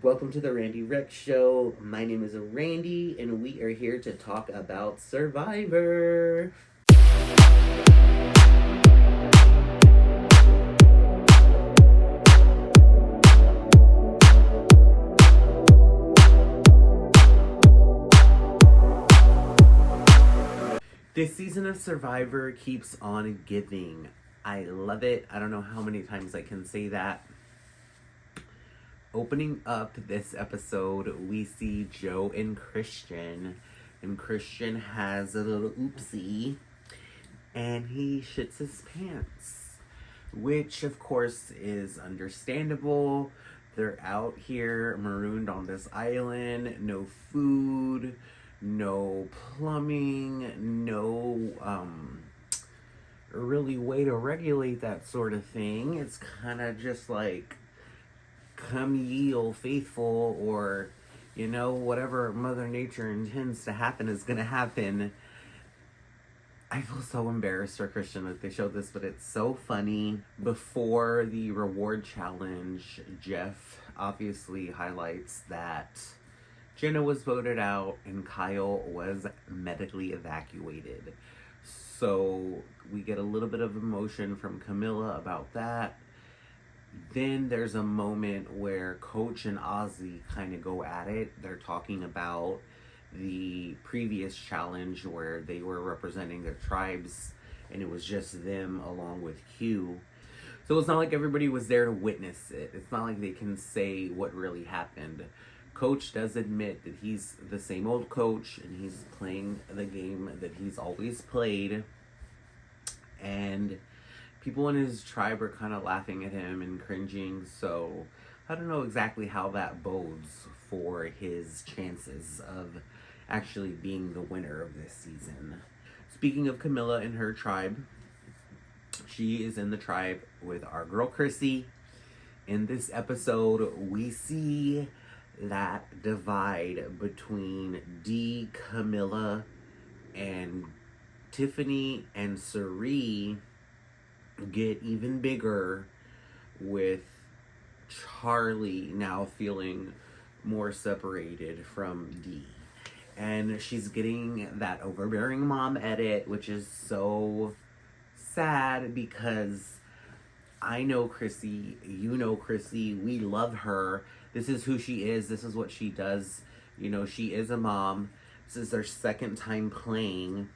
Welcome to the Randy Rex Show. My name is Randy, and we are here to talk about Survivor. This season of Survivor keeps on giving. I love it. I don't know how many times I can say that. Opening up this episode, we see Joe and Christian has a little oopsie, and he shits his pants, which of course is understandable. They're out here marooned on this island, no food, no plumbing, no really way to regulate that sort of thing. It's kind of just like, come ye, O faithful, or whatever Mother Nature intends to happen is gonna happen. I feel so embarrassed for Christian that they showed this, but it's so funny. Before the reward challenge, Jeff obviously highlights that Jenna was voted out and Kyle was medically evacuated. So we get a little bit of emotion from Camilla about that. Then there's a moment where Coach and Ozzy kind of go at it. They're talking about the previous challenge where they were representing their tribes and it was just them along with Q. So it's not like everybody was there to witness it. It's not like they can say what really happened. Coach does admit that he's the same old coach and he's playing the game that he's always played. And people in his tribe are kind of laughing at him and cringing, so I don't know exactly how that bodes for his chances of actually being the winner of this season. Speaking of Camilla and her tribe, she is in the tribe with our girl Chrissy. In this episode, we see that divide between Dee, Camilla, and Tiffany and Cirie get even bigger, with Charlie now feeling more separated from Dee. And she's getting that overbearing mom edit, which is so sad because I know Chrissy, you know Chrissy, we love her. This is who she is, this is what she does. She is a mom. This is her second time playing.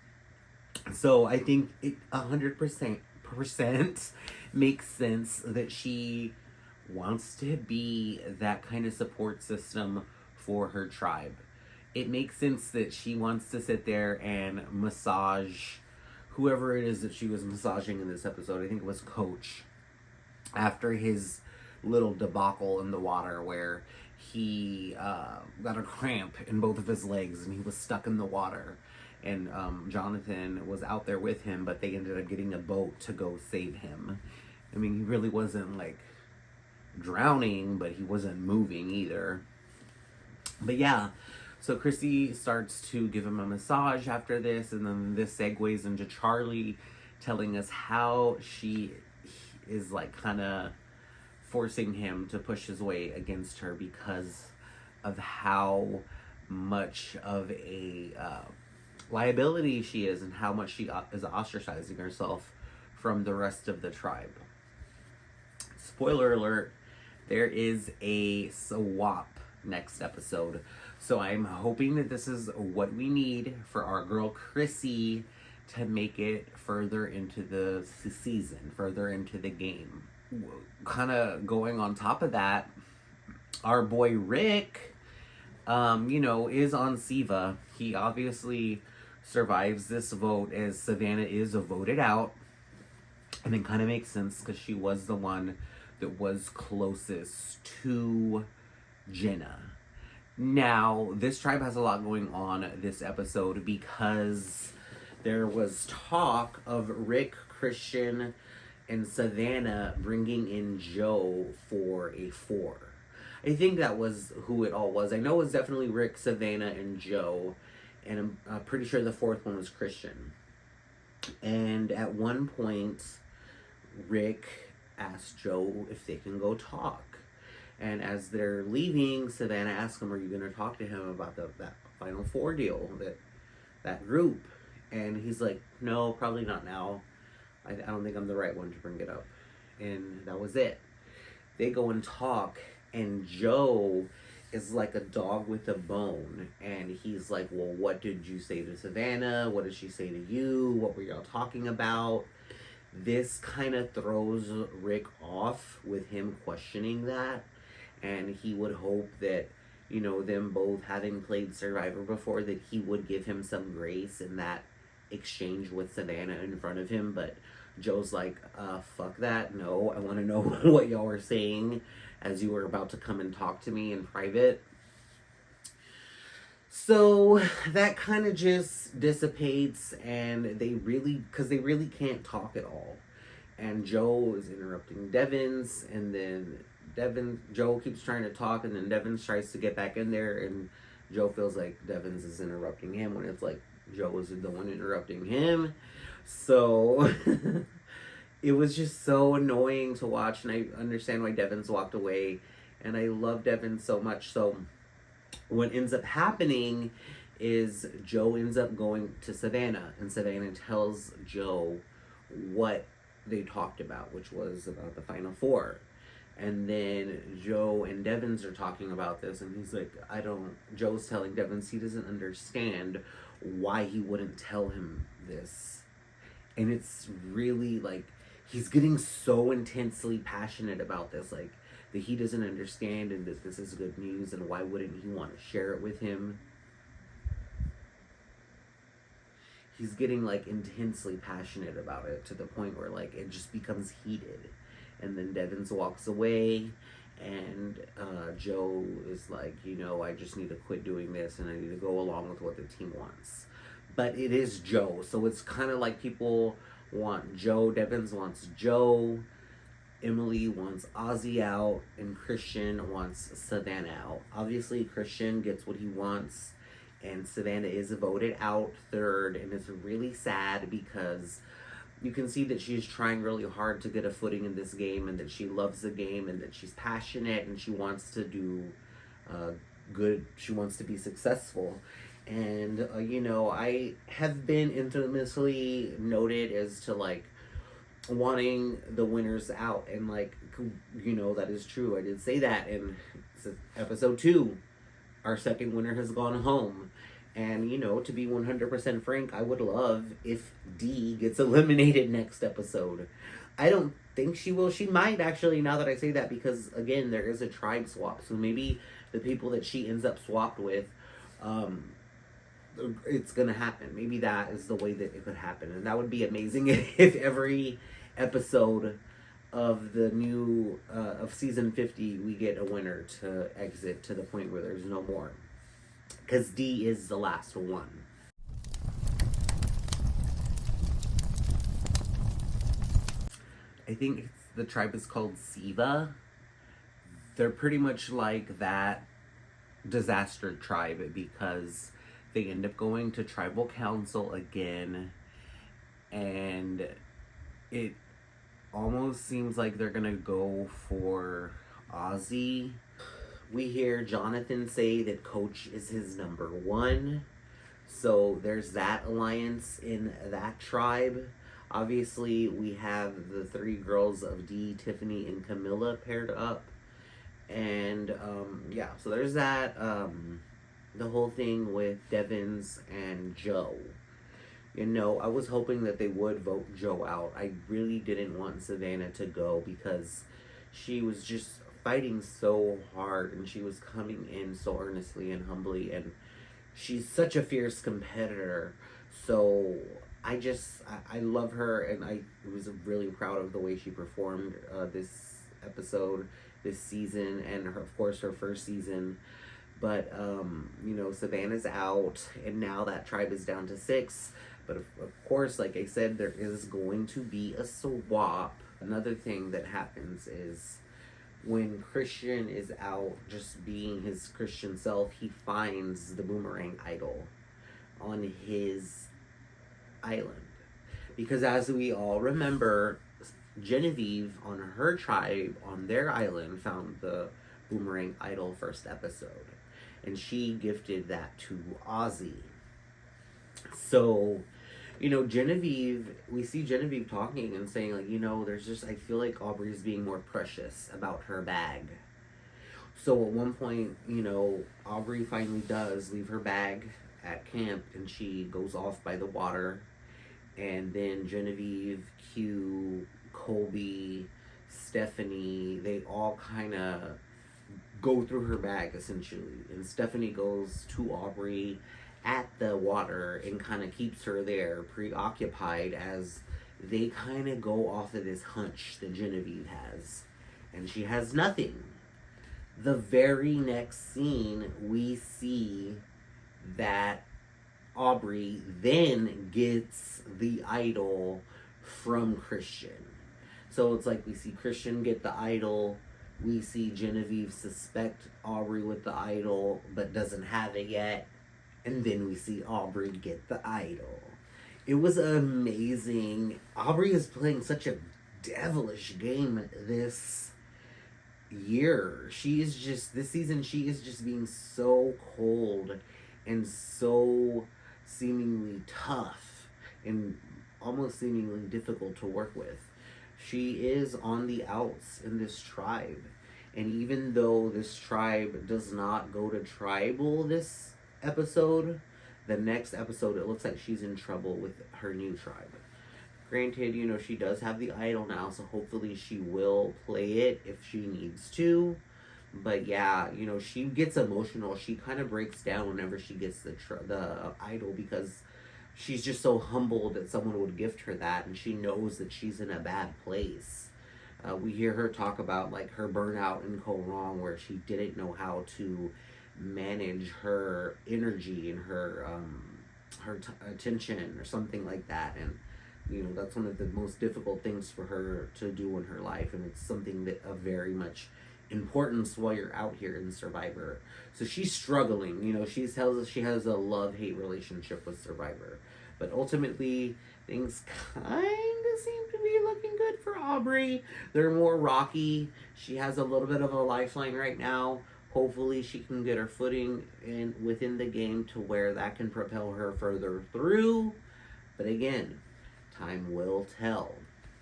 So I think it 100% makes sense that she wants to be that kind of support system for her tribe. It makes sense that she wants to sit there and massage whoever it is that she was massaging in this episode. I think it was Coach, after his little debacle in the water where he got a cramp in both of his legs and he was stuck in the water. And Jonathan was out there with him, but they ended up getting a boat to go save him. I mean, he really wasn't like drowning, but he wasn't moving either. But yeah, so Chrissy starts to give him a massage after this, and then this segues into Charlie telling us how she is like kind of forcing him to push his way against her because of how much of a liability she is and how much she is ostracizing herself from the rest of the tribe. Spoiler alert, there is a swap next episode. So I'm hoping that this is what we need for our girl Chrissy to make it further into the season, further into the game. Kind of going on top of that, our boy Rick, is on Siva. He obviously survives this vote as Savannah is voted out. And it kind of makes sense because she was the one that was closest to Jenna. Now, this tribe has a lot going on this episode because there was talk of Rick, Christian, and Savannah bringing in Joe for a 4. I think that was who it all was. I know it was definitely Rick, Savannah, and Joe. And I'm pretty sure the 4th one was Christian. And at one point, Rick asked Joe if they can go talk. And as they're leaving, Savannah asks him, "Are you going to talk to him about that Final Four deal, that group?" And he's like, "No, probably not now. I don't think I'm the right one to bring it up." And that was it. They go and talk, and Joe is like a dog with a bone. And he's like, "Well, what did you say to Savannah? What did she say to you? What were y'all talking about?" This kind of throws Rick off with him questioning that. And he would hope that, them both having played Survivor before, that he would give him some grace in that exchange with Savannah in front of him. But Joe's like, fuck that. No, I want to know what y'all were saying as you were about to come and talk to me in private. So that kind of just dissipates, and because they really can't talk at all. And Joe is interrupting Devins, and then Joe keeps trying to talk, and then Devins tries to get back in there, and Joe feels like Devins is interrupting him when it's like Joe is the one interrupting him. So it was just so annoying to watch, and I understand why Devins walked away, and I love Devins so much. So what ends up happening is Joe ends up going to Savannah, and Savannah tells Joe what they talked about, which was about the Final Four. And then Joe and Devins are talking about this, and he's like, Joe's telling Devins he doesn't understand why he wouldn't tell him this. And it's really like, he's getting so intensely passionate about this, like, that he doesn't understand and that this is good news, and why wouldn't he want to share it with him? He's getting like intensely passionate about it to the point where like it just becomes heated. And then Devins walks away, and Joe is like, I just need to quit doing this, and I need to go along with what the team wants. But it is Joe, so it's kind of like people want Joe. Devins wants Joe, Emily wants Ozzy out, and Christian wants Savannah out. Obviously, Christian gets what he wants, and Savannah is voted out third, and it's really sad because you can see that she's trying really hard to get a footing in this game, and that she loves the game, and that she's passionate, and she wants to do good. She wants to be successful. And, I have been infamously noted as to, like, wanting the winners out. And, like, that is true. I did say that in episode 2. Our second winner has gone home. And, to be 100% frank, I would love if Dee gets eliminated next episode. I don't think she will. She might, actually, now that I say that, because, again, there is a tribe swap. So maybe the people that she ends up swapped with, it's going to happen. Maybe that is the way that it could happen. And that would be amazing if every episode of the new, of season 50, we get a winner to exit to the point where there's no more. Because Dee is the last one. I think the tribe is called Siva. They're pretty much like that disaster tribe, because they end up going to tribal council again, and it almost seems like they're gonna go for Ozzy. We hear Jonathan say that Coach is his number one. So there's that alliance in that tribe. Obviously, we have the 3 girls of Dee, Tiffany, and Camilla paired up. And, so there's that. The whole thing with Devins and Joe. I was hoping that they would vote Joe out. I really didn't want Savannah to go, because she was just fighting so hard, and she was coming in so earnestly and humbly, and she's such a fierce competitor. So I love her, and I was really proud of the way she performed this episode, this season, and of course her first season. But Savannah's out, and now that tribe is down to 6. But of course, like I said, there is going to be a swap. Another thing that happens is, when Christian is out just being his Christian self, he finds the boomerang idol on his island. Because as we all remember, Genevieve on her tribe, on their island, found the Boomerang Idol first episode. And she gifted that to Ozzy. So, Genevieve, we see Genevieve talking and saying, like, there's just, I feel like Aubrey's being more precious about her bag. So at one point, Aubrey finally does leave her bag at camp and she goes off by the water. And then Genevieve, Q, Colby, Stephanie, they all kind of go through her bag essentially. And Stephanie goes to Aubrey at the water and kind of keeps her there preoccupied as they kind of go off of this hunch that Genevieve has. And she has nothing. The very next scene, we see that Aubrey then gets the idol from Christian. So it's like we see Christian get the idol. We see Genevieve suspect Aubrey with the idol, but doesn't have it yet. And then we see Aubrey get the idol. It was amazing. Aubrey is playing such a devilish game this year. This season, she is just being so cold and so seemingly tough and almost seemingly difficult to work with. She is on the outs in this tribe. And even though this tribe does not go to tribal this episode, the next episode it looks like she's in trouble with her new tribe. Granted, she does have the idol now, so hopefully she will play it if she needs to. But yeah, she gets emotional. She kind of breaks down whenever she gets the idol because she's just so humbled that someone would gift her that, and she knows that she's in a bad place. We hear her talk about like her burnout in Co Wrong, where she didn't know how to manage her energy and her attention or something like that, and that's one of the most difficult things for her to do in her life, and it's something that of very much importance while you're out here in Survivor. So she's struggling. She tells us she has a love-hate relationship with Survivor, but ultimately things kind of seem to be looking good for Aubrey. They're more rocky. She has a little bit of a lifeline right now. Hopefully she can get her footing within the game to where that can propel her further through. But again, time will tell.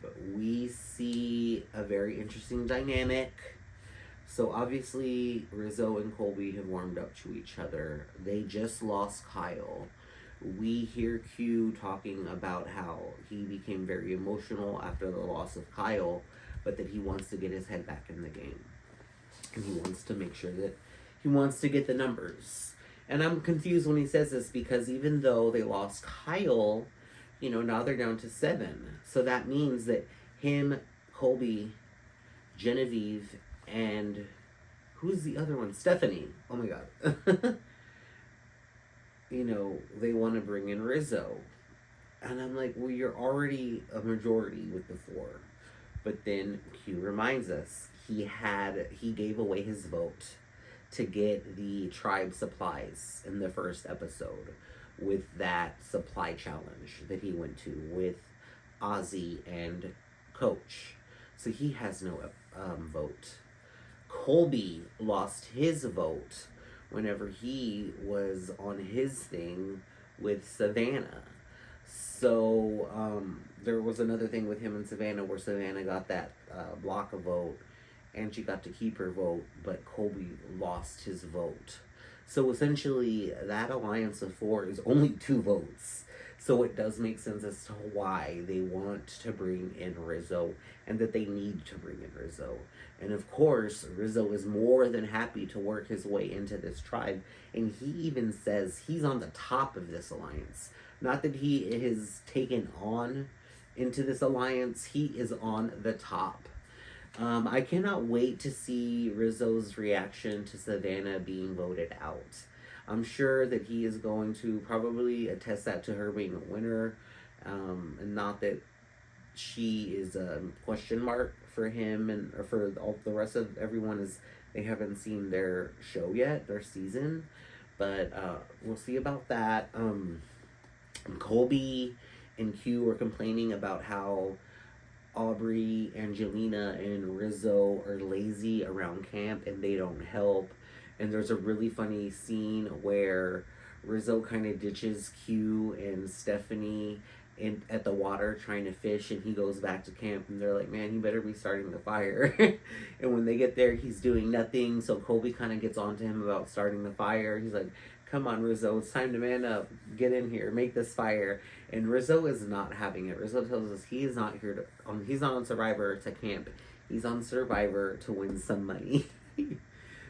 But we see a very interesting dynamic. So obviously Rizzo and Colby have warmed up to each other. They just lost Kyle. We hear Q talking about how he became very emotional after the loss of Kyle, but that he wants to get his head back in the game. And he wants to make sure that he wants to get the numbers. And I'm confused when he says this because even though they lost Kyle, now they're down to 7. So that means that him, Colby, Genevieve, and who's the other one? Stephanie. Oh my God. They want to bring in Rizzo. And I'm like, well, you're already a majority with the 4. But then Q reminds us he gave away his vote to get the tribe supplies in the first episode with that supply challenge that he went to with Ozzy and Coach. So he has no vote. Colby lost his vote whenever he was on his thing with Savannah. So there was another thing with him and Savannah where Savannah got that block of vote and she got to keep her vote, but Colby lost his vote. So essentially that alliance of 4 is only 2 votes. So it does make sense as to why they want to bring in Rizzo and that they need to bring in Rizzo. And of course, Rizzo is more than happy to work his way into this tribe. And he even says he's on the top of this alliance. Not that he is taken on into this alliance, he is on the top. I cannot wait to see Rizzo's reaction to Savannah being voted out. I'm sure that he is going to probably attest that to her being a winner, and not that she is a question mark for him and or for all the rest of everyone, as they haven't seen their show yet, their season. But we'll see about that. Colby and Q were complaining about how Aubrey, Angelina, and Rizzo are lazy around camp and they don't help. And there's a really funny scene where Rizzo kind of ditches Q and Stephanie at the water trying to fish, and he goes back to camp and they're like, man, you better be starting the fire. And when they get there, he's doing nothing, so Colby kind of gets on to him about starting the fire. He's like, come on, Rizzo, it's time to man up, get in here, make this fire. And Rizzo is not having it. Rizzo tells us he is not here to he's not on Survivor to camp, he's on Survivor to win some money.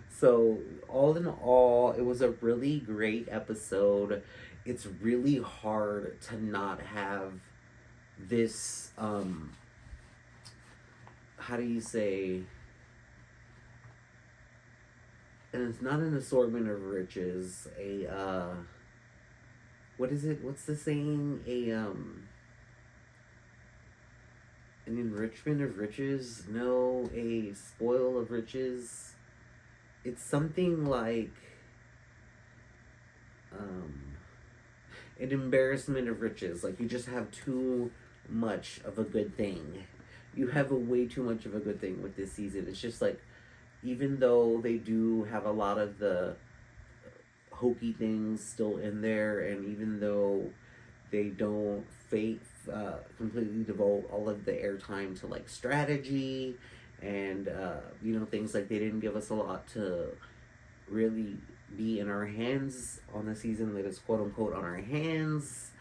So all in all, it was a really great episode. It's really hard to not have this, how do you say, and it's not an assortment of riches, what is it, what's the saying, an enrichment of riches, no, a spoil of riches, it's something like, an embarrassment of riches. Like, you just have too much of a good thing. You have a way too much of a good thing with this season. It's just like, even though they do have a lot of the hokey things still in there, and even though they don't completely devote all of the airtime to like strategy and things like, they didn't give us a lot to really be in our hands on the season that is quote unquote on our hands.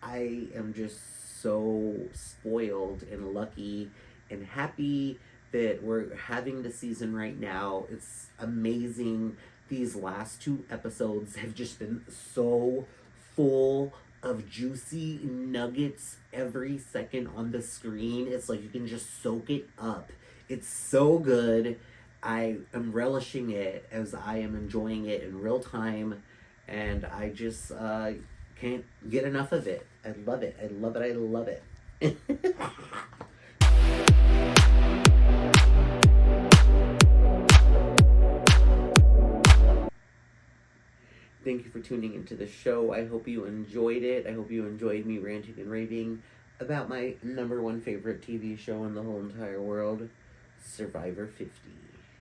I am just so spoiled and lucky and happy that we're having the season right now. It's amazing. These last 2 episodes have just been so full of juicy nuggets every second on the screen. It's like you can just soak it up. It's so good. I am relishing it as I am enjoying it in real time, and I just can't get enough of it. I love it. I love it. I love it. Thank you for tuning into the show. I hope you enjoyed it. I hope you enjoyed me ranting and raving about my #1 favorite TV show in the whole entire world, Survivor 50.